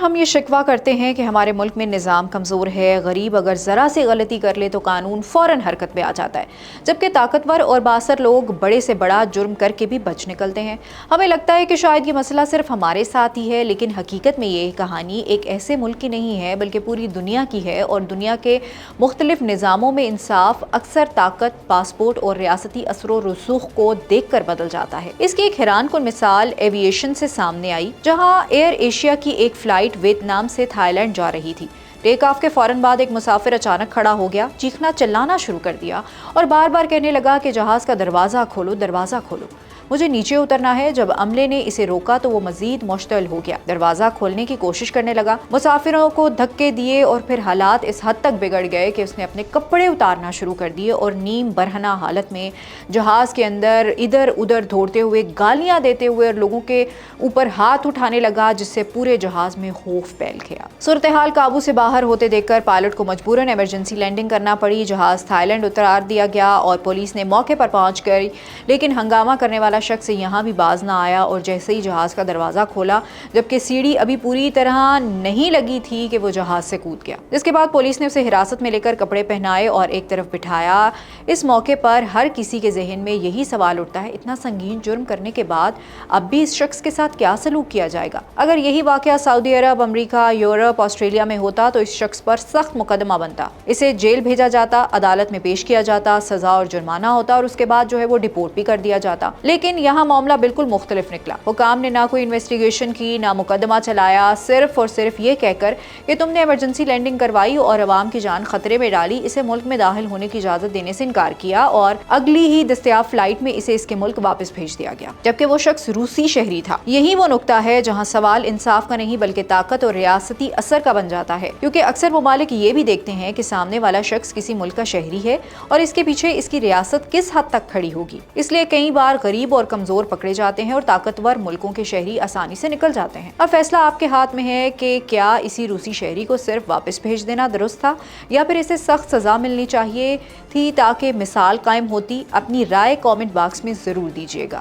ہم یہ شکوہ کرتے ہیں کہ ہمارے ملک میں نظام کمزور ہے، غریب اگر ذرا سی غلطی کر لے تو قانون فوراً حرکت میں آ جاتا ہے، جبکہ طاقتور اور بااثر لوگ بڑے سے بڑا جرم کر کے بھی بچ نکلتے ہیں۔ ہمیں لگتا ہے کہ شاید یہ مسئلہ صرف ہمارے ساتھ ہی ہے، لیکن حقیقت میں یہ کہانی ایک ایسے ملک کی نہیں ہے بلکہ پوری دنیا کی ہے، اور دنیا کے مختلف نظاموں میں انصاف اکثر طاقت، پاسپورٹ اور ریاستی اثر و رسوخ کو دیکھ کر بدل جاتا ہے۔ اس کی ایک حیران کن مثال ایویشن سے سامنے آئی، جہاں ایئر ایشیا کی ایک فلائٹ ویتنام سے تھائی لینڈ جا رہی تھی۔ ٹیک آف کے فوراً بعد ایک مسافر اچانک کھڑا ہو گیا، چیخنا چلانا شروع کر دیا اور بار بار کہنے لگا کہ جہاز کا دروازہ کھولو، دروازہ کھولو، مجھے نیچے اترنا ہے۔ جب عملے نے اسے روکا تو وہ مزید مشتعل ہو گیا، دروازہ کھولنے کی کوشش کرنے لگا، مسافروں کو دھکے دیے اور پھر حالات اس حد تک بگڑ گئے کہ اس نے اپنے کپڑے اتارنا شروع کر دیے اور نیم برہنہ حالت میں جہاز کے اندر ادھر ادھر دوڑتے ہوئے، گالیاں دیتے ہوئے اور لوگوں کے اوپر ہاتھ اٹھانے لگا، جس سے پورے جہاز میں خوف پھیل گیا۔ صورتحال قابو سے باہر ہوتے دیکھ کر پائلٹ کو مجبوراً ایمرجنسی لینڈنگ کرنا پڑی، جہاز تھائی لینڈ اتار دیا گیا اور پولیس نے موقع پر پہنچ گئی، لیکن ہنگامہ کرنے والا شخص یہاں بھی باز نہ آیا اور جیسے ہی جہاز کا دروازہ کھولا، جبکہ سیڑھی ابھی پوری طرح نہیں لگی تھی کہ وہ جہاز سے کود گیا، جس کے بعد پولیس نے اسے حراست میں لے کر کپڑے پہنائے اور ایک طرف بٹھایا۔ اس موقع پر ہر کسی کے ذہن میں یہی سوال اٹھتا ہے، اتنا سنگین جرم کرنے کے بعد اب بھی اس شخص کے ساتھ کیا سلوک کیا جائے گا؟ اگر یہی واقعہ سعودی عرب، امریکہ، یورپ، آسٹریلیا میں ہوتا تو اس شخص پر سخت مقدمہ بنتا، اسے جیل بھیجا جاتا، عدالت میں پیش کیا جاتا، سزا اور جرمانہ ہوتا اور اس کے بعد وہ ڈپورٹ بھی کر دیا جاتا۔ لیکن یہاں معاملہ بالکل مختلف نکلا۔ حکام نے نہ کوئی انویسٹیگیشن کی، نہ مقدمہ چلایا، صرف اور صرف یہ کہہ کر کہ تم نے ایمرجنسی لینڈنگ کروائی اور عوام کی جان خطرے میں ڈالی، اسے ملک میں داخل ہونے کی اجازت دینے سے انکار کیا اور اگلی ہی دستیاب فلائٹ میں اسے اس کے ملک واپس بھیج دیا گیا، جبکہ وہ شخص روسی شہری تھا۔ یہی وہ نقطہ ہے جہاں سوال انصاف کا نہیں بلکہ طاقت اور ریاستی اثر کا بن جاتا ہے، کیونکہ اکثر ممالک یہ بھی دیکھتے ہیں کہ سامنے والا شخص کسی ملک کا شہری ہے اور اس کے پیچھے اس کی ریاست کس حد تک کھڑی ہوگی، اس لیے کئی بار غریب اور کمزور پکڑے جاتے ہیں اور طاقتور ملکوں کے شہری آسانی سے نکل جاتے ہیں۔ اب فیصلہ آپ کے ہاتھ میں ہے کہ کیا اسی روسی شہری کو صرف واپس بھیج دینا درست تھا یا پھر اسے سخت سزا ملنی چاہیے تھی تاکہ مثال قائم ہوتی؟ اپنی رائے کامنٹ باکس میں ضرور دیجیے گا۔